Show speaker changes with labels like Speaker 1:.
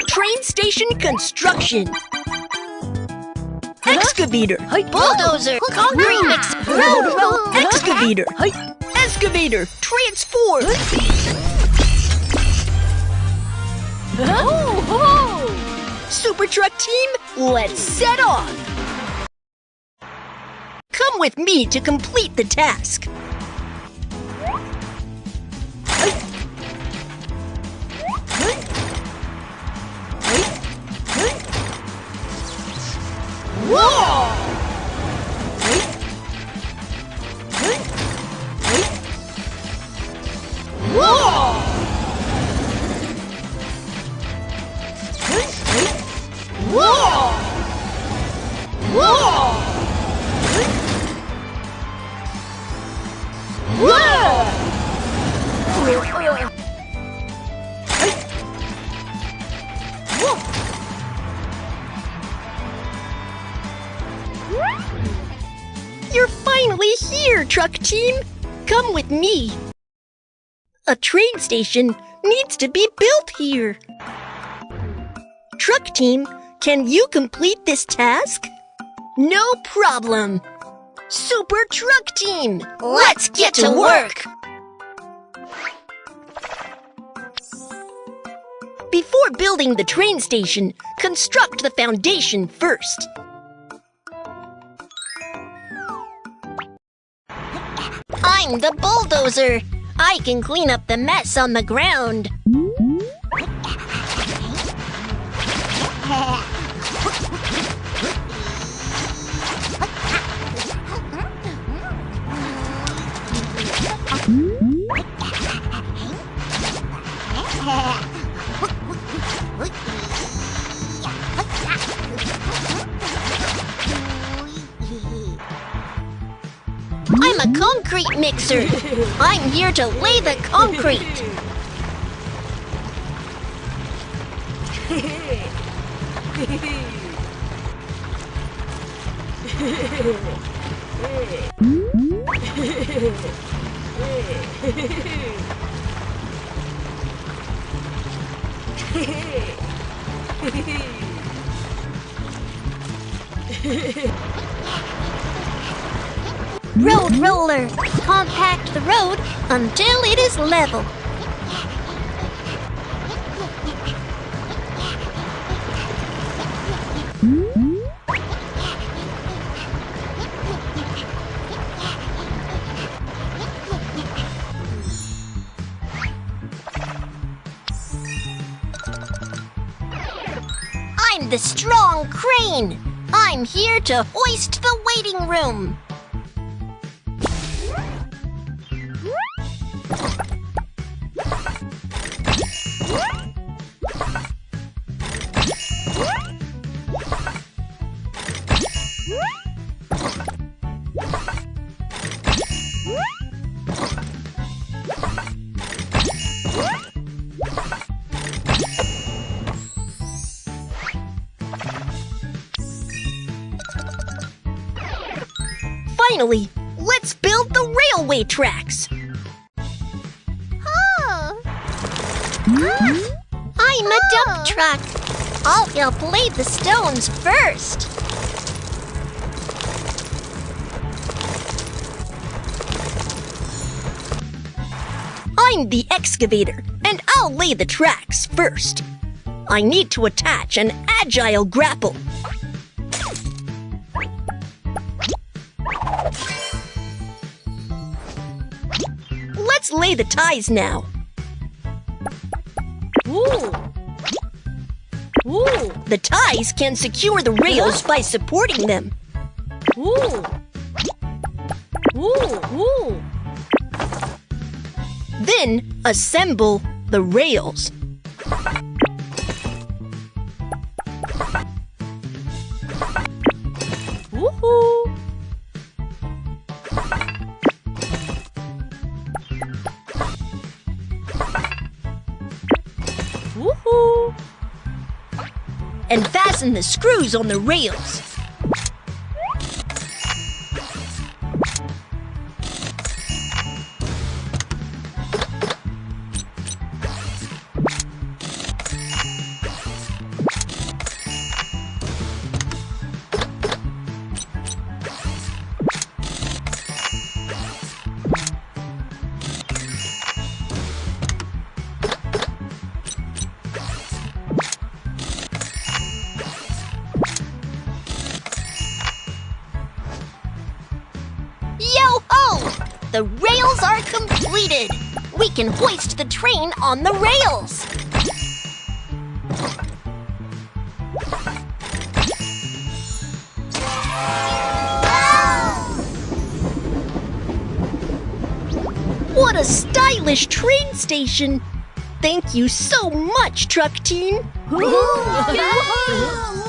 Speaker 1: Train station construction. Excavator.
Speaker 2: Bulldozer. Concrete mix. Road.
Speaker 1: Excavator. Excavator. Transform. Super truck team, let's set off. Come with me to complete the task. You're finally here, truck team. Come with me. A train station needs to be built here. Truck team, can you complete this task? No problem. Super truck team,
Speaker 2: Let's get to work.
Speaker 1: Before building the train station, construct the foundation first.
Speaker 2: I'm the bulldozer. I can clean up the mess on the ground. I'm a concrete mixer. I'm here to lay the concrete. Road roller. Compact the road until it is level. I'm the strong crane. I'm here to hoist the waiting room.
Speaker 1: Finally, let's build the railway tracks.
Speaker 2: I'm a dump truck. I'll help lay the stones first.
Speaker 1: I'm the excavator, and I'll lay the tracks first. I need to attach an agile grapple. Let's lay the ties now. The ties can secure the rails by supporting them. Then assemble the rails. And fasten the screws on the rails.
Speaker 2: The rails are completed! We can hoist the train on the rails!
Speaker 1: What a stylish train station! Thank you so much, truck team!
Speaker 2: Yahoo!